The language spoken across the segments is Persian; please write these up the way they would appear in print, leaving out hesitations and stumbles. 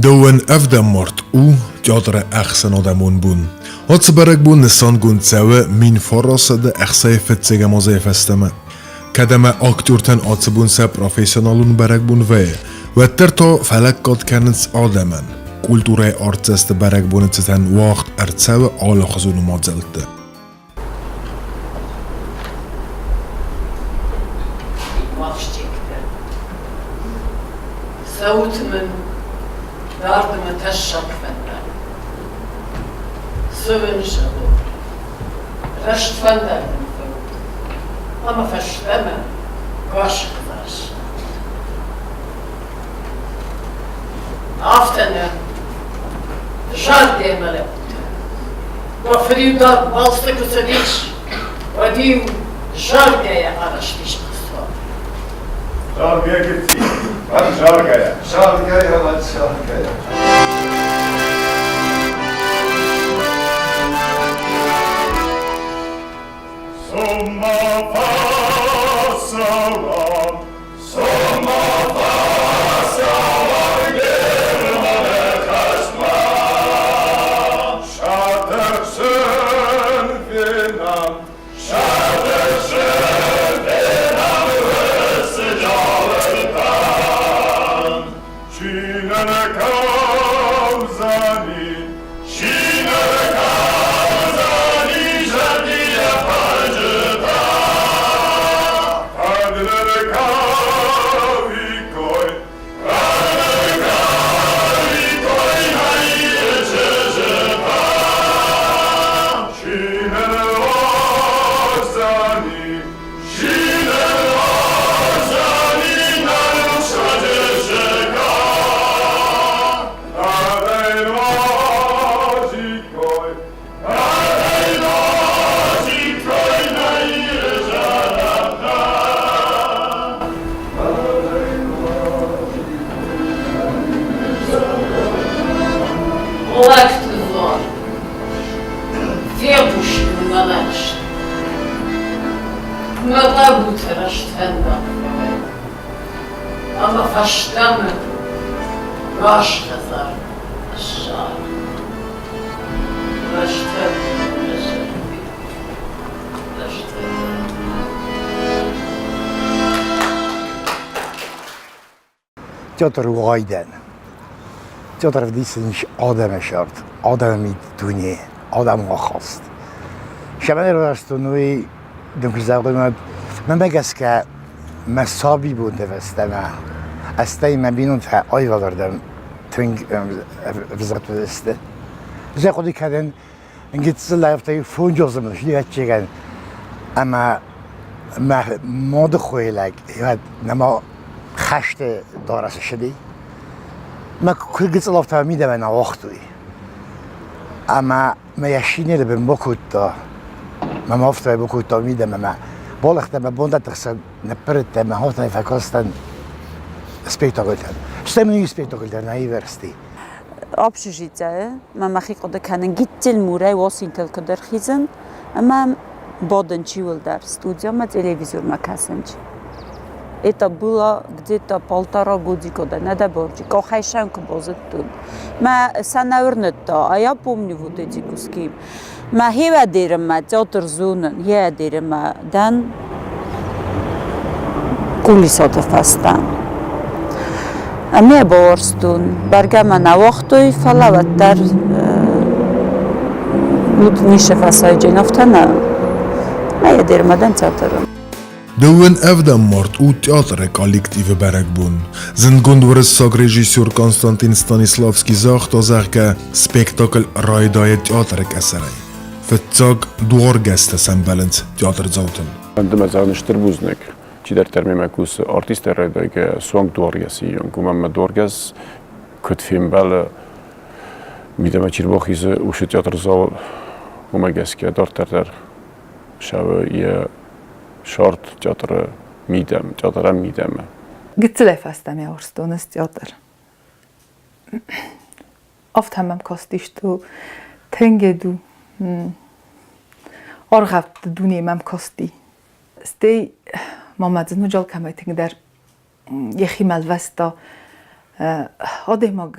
Dowen öfden mort teatr axsen adamon bun. Hatz berek bun nesan gun cewe min forrasede axsay fetzege mozay festeme. Kedeme aktörten atse se professionalun berek bun ve. Wetter ta felekkat kennens ademen. Kultúrai arceste berek bun ceten wacht cewe alachazunu madzelte. Sautmen yardımı teşşak benden. Sövünşalı. Reşt benderdim fövd. Ama feşleme. Kaş kızaş. Aftene. Žar demele bute. Wa frida balste kusedić. Wa dim žargeje araštiš kustva. Žargeje gitti. Hadi žargeje. Žargeje, hadi žargeje. Somma passaran, somma passaran, germane kaçma. Şadırsın finan, şadırsın finan, sıcalıktan. Çinene kavzani, çinene kavzani, cendiye parcıda. Kadere kavi koy, kadere kavi koy, hayır çocukta. Çinene vazani, çinene vazani, narusha çocukta. Kadere vazi koy, kadere vazi koy, hayır çocukta. Vakti zor. Wiebuszył należny. Madabu teraz twenda. Ama fasztamy. Wasz hazar. Szar. Resztemy. Teatr Wajden. Teatr w Disney's Adem شرط آدم میدونی آدم خواست شبانه رو دستونوی دنکزاقی من بگس که مسابی بوده وستمه استی من بینم تا آی وادردم تنگ وزارت بدسته زی خودی کردن انگیت زل لایفته فون جزمش دیگه چیکن اما ما مود خویلک یا نما خشت دارس شدی ما كل قصة لفتها ميدا من وقتي أما ما يشيني اللي بمبكوتا ما مفتها بكوتا ميدا ما بالغت ما بوندا تخسر نبرت ما هو تاني فكاستن سبيكتاكلتن شتمني سبيكتاكلتن هاي ورستي общежитие мамахи кода канен гиттел мурай восинтел кадер хизен ама боден чивел дар студия ма телевизор макасенч. Это было где-то 1,5 годика, да, надо борчи. Кохайшанку бозет тут. Ма санаурнетта, а я помню вот эти куски. Ма хева дерема театр зунен, я дерема дан кулисата фастан. А мне борстун, баргама на вахтой фалаваттар лут нише фасайдженофтана. А я дерема дан театрон. Dowen öfden mort teatr kollektive berek bun. Zijn gondwurszak regisseur Konstantin Stanislavski zag que spektakel rajdaje teatrek eserei. Fetzag dwargeste szembelent teatr zauten. Andme zagnish trbuznek, čider termimekus artiste rajdajke swang dwargesi, kumam dwarges kut film bel mideme çirbaxiz uşı teatr zal kumageske darter şav ye شارت teatr میدم teatrem میدم. Gitzel fastam ja orstones teatr. Oft hamam kostistu tengedu. Orgaft duni mam kosti. Stay مامد نجال کمی تنگ در یخی ملوستا آدم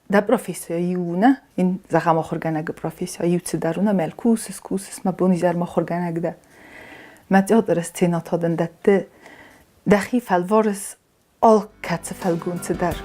da profesija iuna in zahama khorganag profesija iutsidaruna melkusis kusis ma bonizar ma khorganagda ma teatr scena taden dette dahi falvores al katse falguntsider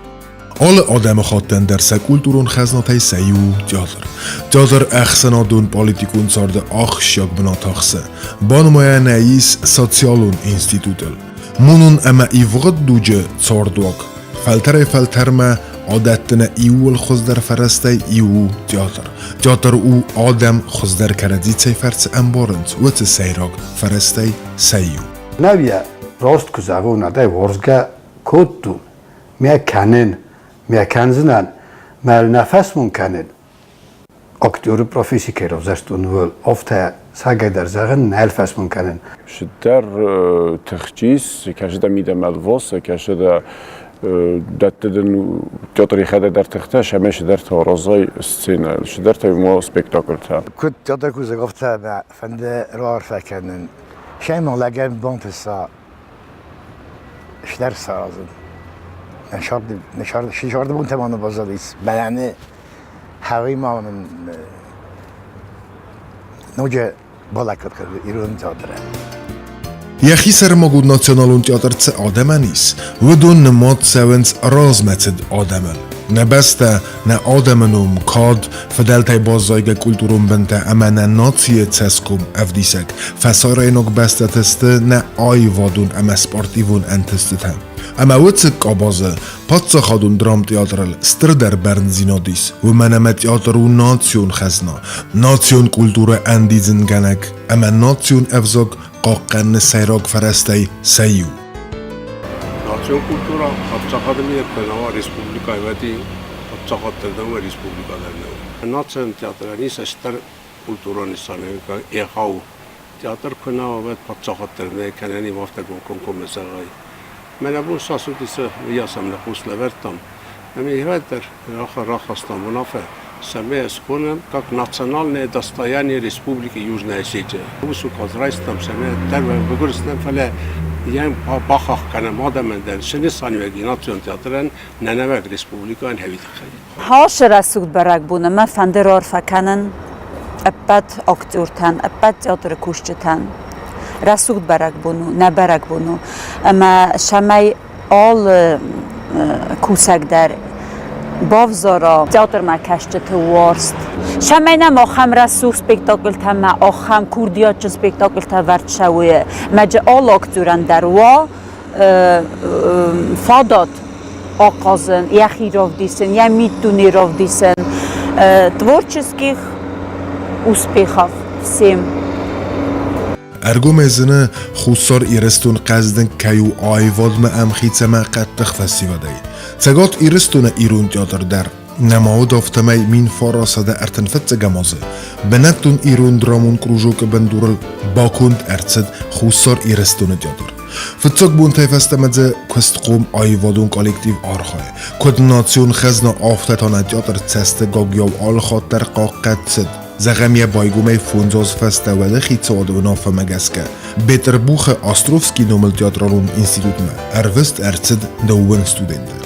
Alle Adem hatten der kulturun xaznatai sayu teatr. Teatr axsanadun politikun sardı axşak bnataxsa. Banmaya nais sozialun institutel. Munun ama ivgad duce sarduak. Falterma عادتنا ایول خزدر فرسته ایو تئاتر. تئاتر او آدم خزدر کردی تی فرس انبارند و تی سیراگ فرسته سیو. نبیه راست کزاگو نده ورزگه کدتون میا کنن میا کنزنن مال نفس مون کنن. اکتور پروفیسی که روزشتون ول افته سعی در زغن نلفس مون کنن. شدر تخجیس کشیده میدم الواس کشیده دادن تئاتری خدا در تختش همش در تارازای سینه شدر تا ما سپکتاکل تا کد تئاتر کوزه گفته به فنده رار فکنن شایم لگن بانتسا شدر سازن نشارد بون تمانو بازالیس بیانه هوای ما من نوجه بالا کرد ایران تئاتره یخی سرماگود ناسیونالون تئاتر چه آدمه نیست و دون نماد سوینس راز متد آدمه نه بسته نه آدمنوم کاد فدلتای بازایگ کلتورون بنته اما نه ناتیه تسکم افدیسک فساره اینوک بسته تسته نه آی وادون اما سپارتیوون انتسته هم اما وچک آبازه پاتسا خادون درام تئاترل ستر در برن زینادیس و منمه تئاترو ناتیون خزنا ناتیون کلتور اندیزن گنک اما ناتیون افزاک قاقن سیراگ فرسته سیو ناسیون کلتورا پاتساخادمی کنوا ریسپوبلیکای ودی پاتساخادتردن و ریسپوبلیکا درنو ناسیون تئاترانی سشتر کلتورانی سانه ایخاو تئاتر کنوا ود پاتساخادتردن کنانی وافتگون کنکم مساقای من ابو ساسودیس ویاسم نخوص لورتم امی هدر راخستم منافع سمه اسکونم как национальное достояние Республики Южная Осетия. Усу казрайстам саме тер бugurstам фале ям бахах канам адамендер шини санвеги национ театрен нанавак республикан хавид хай. هاش رسول برگ بونه ما فندرار فکنن ابد اکتورتن ابد تئاتر کوشتن رسول برگ بونو نبرگ بونو اما شمای آل کوسک در بافزارا تئاتر ما کشته تو وارست شمای نم آخم رسول سپکتاکل تا ما آخم کوردیات چه سپکتاکل تا ورد شویه مجه آل اکتورن در وا فادات آقازن یخی راو دیسن یا میتونی راو دیسن تворческих успехов всем. ارگو مزنه خوصار ایرستون قصدن کیو آیواد ما امخیت ما قد تخفسی ودهی تگات ایرستون ایرون تئاتر در نماو دافتمای مین فاراسده ارتنفت گمازه بنتون ایرون درامون کروژو که بندورل باکوند ارتسد خوصار ایرستون تئاتر فتساق بون تایفستمده کست قوم آیوادون کالکتیو آرخای کد ناسیون خزنا آفتتانه تئاتر تسته گاگیاو آل خاطر قاقت سد زغمیه بایگومه فونزاز فستوله خیتساد و نافه مگسکه بیتر بوخ آستروفسکی نومل تئاترالون انستیتوت ما اروست ارتسد دوون ستودنده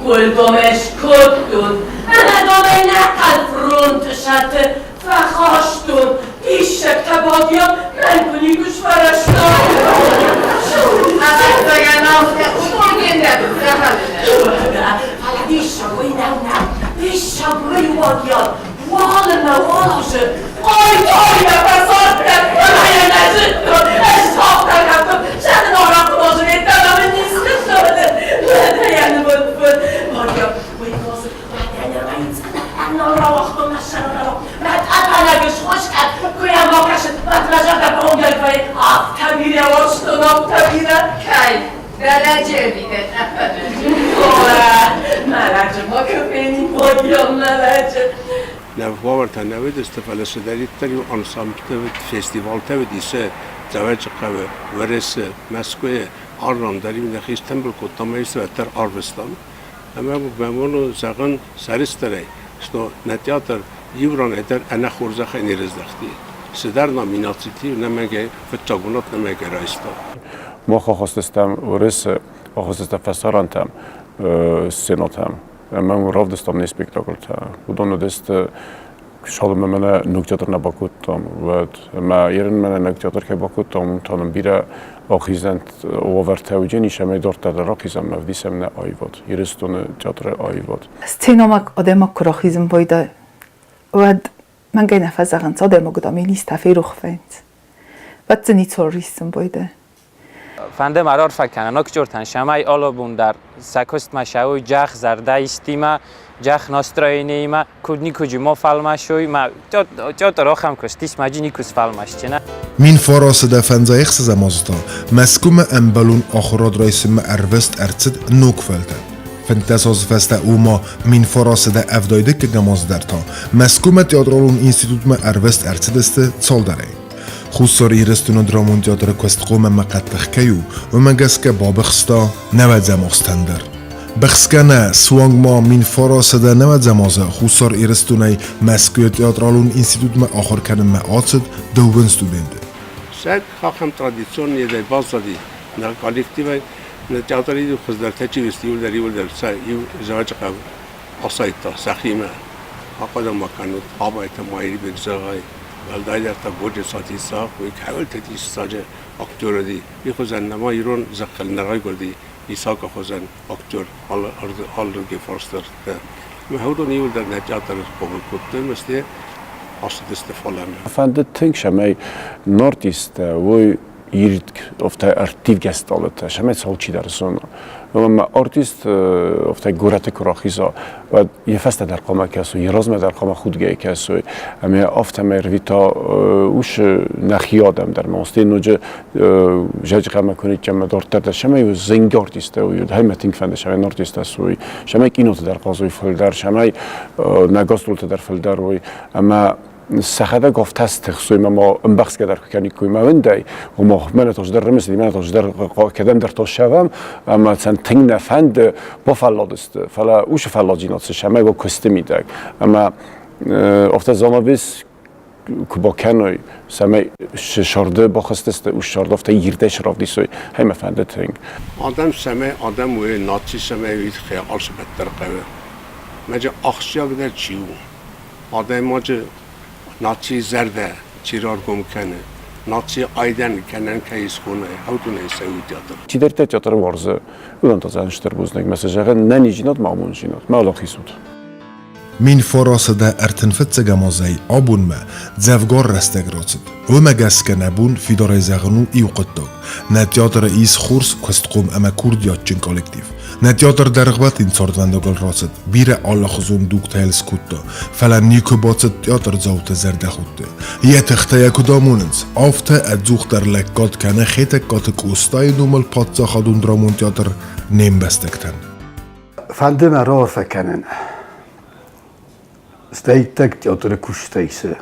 Kuldomesh kuttun, anadome nakal frontashat, fachashtun, ishak tabadiyam, men kuni kush farashtan. Azagana, umurgende zahalna. Hala disha winawna, disha winwadiyam, walna walash. Oy ya pasatra, ya nazittu, esafta kaptu, sen orak bozun etmem nisqsöyle. Yani bu نفوار تنوید استفاده داری تری آنسامبل فستیوال تود ایسه زواج قوه ورس مسکوی آرام داری من خیش تنبل کتامایس و تر آروستان اما بمونو زغن سرستره شنو نتیاتر یوران ادر انا خورزه خیلی رزدختی سدر نامیناتیتی و نمگه فتاگونات نمگه رایستا ما خواستم ورس خواستم فسارانتم سناتم من راف دستم نه سپیکتاکل تا بودن دست شالم من نکتاتر نباکوتم و ما یرن من نکتاتر که باکوتم تانم بیره آخیزند آورته و جنی شمی دارت در راکیزم نفدیسم نه آیواد یرستون تئاتر آیواد استینامک آدم کراخیزم بایده و من گه نفس زغن آدم گدامی نیست تفیر خفند و تنی توریستم بایده فنده مرار فکنه نکجورتن شمای آلا بون در سکست مشاوی جخ زرده استیما جخ ناستراینی ما کودنی کجی ما فالماشوی ما جات راخم کستیس ماجی نیکوس فالماش چنه من فراس ده فنزا يخص زمازتا مسكوم أمبلون آخراد رئيس ما أروست أرتد نوك فلتا فانتساز فستا اوما من فراس ده أفدايده که جماز درتا مسكوم تيادرالون انستيتوت ما أروست أرتد است سال داره خصوصا ایرستون درامون تئاتر کوست قوم مقطخ کیو و مگس که بابخستا نود زماستندر بخسکنه سوانگ ما من فراس ده نود زمازه خصوصا ایرستونای مسکوی تئاترالون انستیتوت ما آخر کنم ما آتد دوون ستودنده سگ خاکم ترادیسیون یه باز دادی نه کالیکتیو نه تئاتری دو خود در تجی وستیول داری ول در سا یو زواج قب آسایتا سخیمه آقادم مکانوت آبایت مایری بگذاری ولدای در تا گوجه ساتی ساق و یک حول تدیس ساجه اکتور دی بی خوزن نما ایران زقل نرای گردی ایساق خوزن اکتور حال رگی فرستر ده مهورو نیول در نجات در قبول کتن مسته آسد استفالانه فنده تنگ شمی نارتیست و یرید افته ارتیو گستالت شمی سالچی در سونا و ما آرتیست افته گورت کراخیزا و یه فست در قامه کسو یه رازم در قامه خودگه کسو اما افته مرویتا اوش نخیادم در ماسته نوجه جاج قامه کنید که ما دارتر در شمی و زنگ آرتیسته و های متینگ فنده شمی نارتیسته سوی شمی اینوت در قازوی فلدر شمی نگاستولت در فلدر و اما سخته گفت است خصوصی ما انبخش کدر کنی کوی موندی و ما من توش در رمزی من توش در کدام در توش شوم اما سن تنگ نفند با فلادست فلا اوش فلاجینات شما و کستمی دک اما افت زمانیس که با کنای سمی شرده با خستست اوش شرده افت یرده شراف دیسوی هم فنده تنگ آدم سمی آدم و ناچی سمی وید خیال شبت در قوه مجه آخشیا بدر چیو آدم ماجه ناچی زرده چیرار گم کنه ناچی آیدن کنن که ایس خونه هاوتونه ایسایی تیاتر چی در تیاتر وارزه اون تا زنشتر بوزنگ مثل جاگه ننی جینات معمون جینات ما خیسود من فراس ده ارتنفت زگمازی آبون ما زفگار رستگ راتد و مگس که نبون فیدار زغنو ایو قدام نتیاتر ایس خورس کست قوم اما کورد یادچین کالکتیف نتیاتر درغبت این ساردوندگل راتد بیره آلا خزون دوک تایل سکوتا فلا نیکو باتد تیاتر زوت زرده خودده یه تخته یکو داموننز آفته ادزوخ در لکات کنه خیتک کاتک اوستای دومل پاتزا خادون درامون تیاتر نیم بستکتن فنده مرار فکنن استایتک تئاتر کشتیسه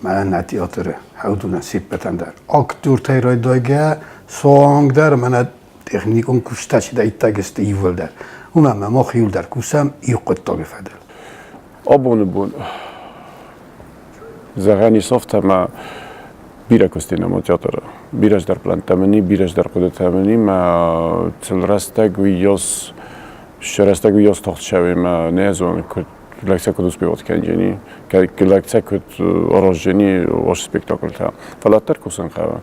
من نه تئاتر هاودو نصیب بتندر اکتور تیرای دایگه سوانگ در من تکنیکون کشتشی دایتک است ایول در اون ما خیول در کوسم ایو قطع بفدل آبون بون زغانی صفت ما بیره کستین ما تئاتر بیرش در پلان تمنی بیرش در قدرت تمنی ما تلرستگ و یاس شرستگ و یاس تخت شوی ما نیازون که لکسه کدوم سپیوت کنجنی که لکسه کد آراژنی واش سپیکتاکل تا فلاتر کسان خواه